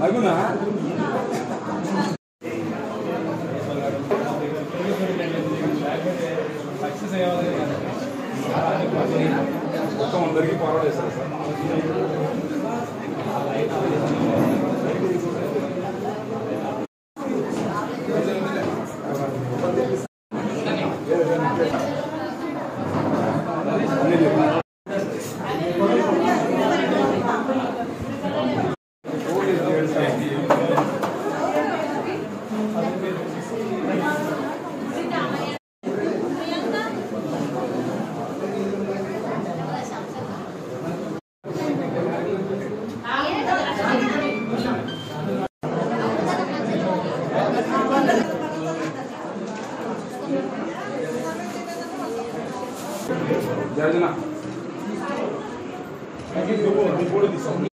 అగునా success అయ్యాలి మొత్తం అందరికీ forward చేస్తారు సార్. జర్జన బోర్డు తీసుకోండి.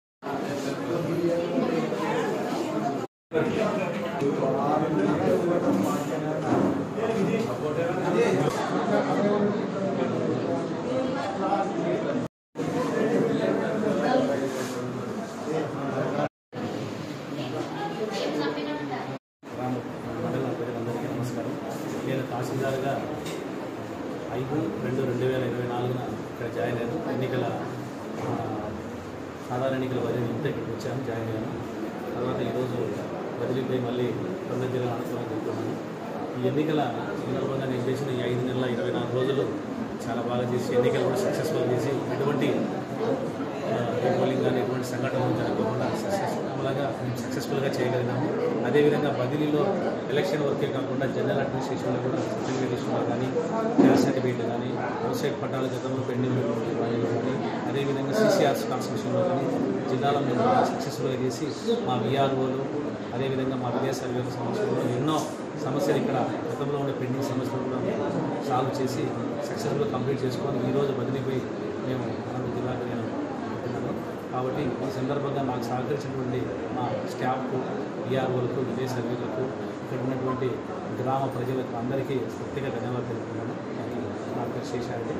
నమస్కారం. నేను తహసీల్దార్గా 5/2/2024 ఇక్కడ జాయిన్ అయ్యాను. సాధారణ ఎన్నికల బదిలీ ఇంత ఇక్కడికి వచ్చాను, జాయిన్ అయ్యాను. తర్వాత ఈరోజు బదిలీపై మళ్ళీ 9 జిల్లాల అనుకూలంగా చెప్తున్నాను. ఈ ఎన్నికల సందర్భంగా నేను చేసిన ఈ 5 నెలల 24 రోజులు చాలా బాగా చేసి ఎన్నికలు కూడా సక్సెస్ఫుల్ చేసి ఎటువంటి పోలింగ్ కానీ ఎటువంటి సంఘటనలు జరగకుండా సక్సెస్ఫుల్గా చేయగలిగినాము. అదేవిధంగా బదిలీలో ఎలక్షన్ వర్కే కాకుండా జనరల్ అడ్మినిస్ట్రేషన్లో కూడా సర్టిఫికేషన్లో కానీ క్యాస్ట్ సర్టిఫికేట్ కానీ అవుట్సైడ్ పట్టాల గతంలో పెండింగ్ కానీ అదేవిధంగా CCRs కాన్స్టిట్యూషన్లో కానీ జిల్లాలో మేము సక్సెస్ఫుల్గా చేసి మా VROలు అదేవిధంగా మా విలేజ్ సర్వేల సమస్యలు ఎన్నో సమస్యలు ఇక్కడ గతంలో ఉండే పెండింగ్ సమస్యలు కూడా సాల్వ్ చేసి సక్సెస్ఫుల్గా కంప్లీట్ చేసుకొని ఈరోజు బదిలీపై మేము అనంత జిల్లాకు నేను వెళ్తున్నాను. కాబట్టి ఈ సందర్భంగా నాకు సహకరించినటువంటి మా స్టాఫ్కు VROలకు విలేజ్ సర్వేలకు ఇక్కడ ఉన్నటువంటి గ్రామ ప్రజలకు అందరికీ పూర్తిగా ధన్యవాదాలు తెలుపుతున్నాను. నా పేరు శేషారెడ్డి.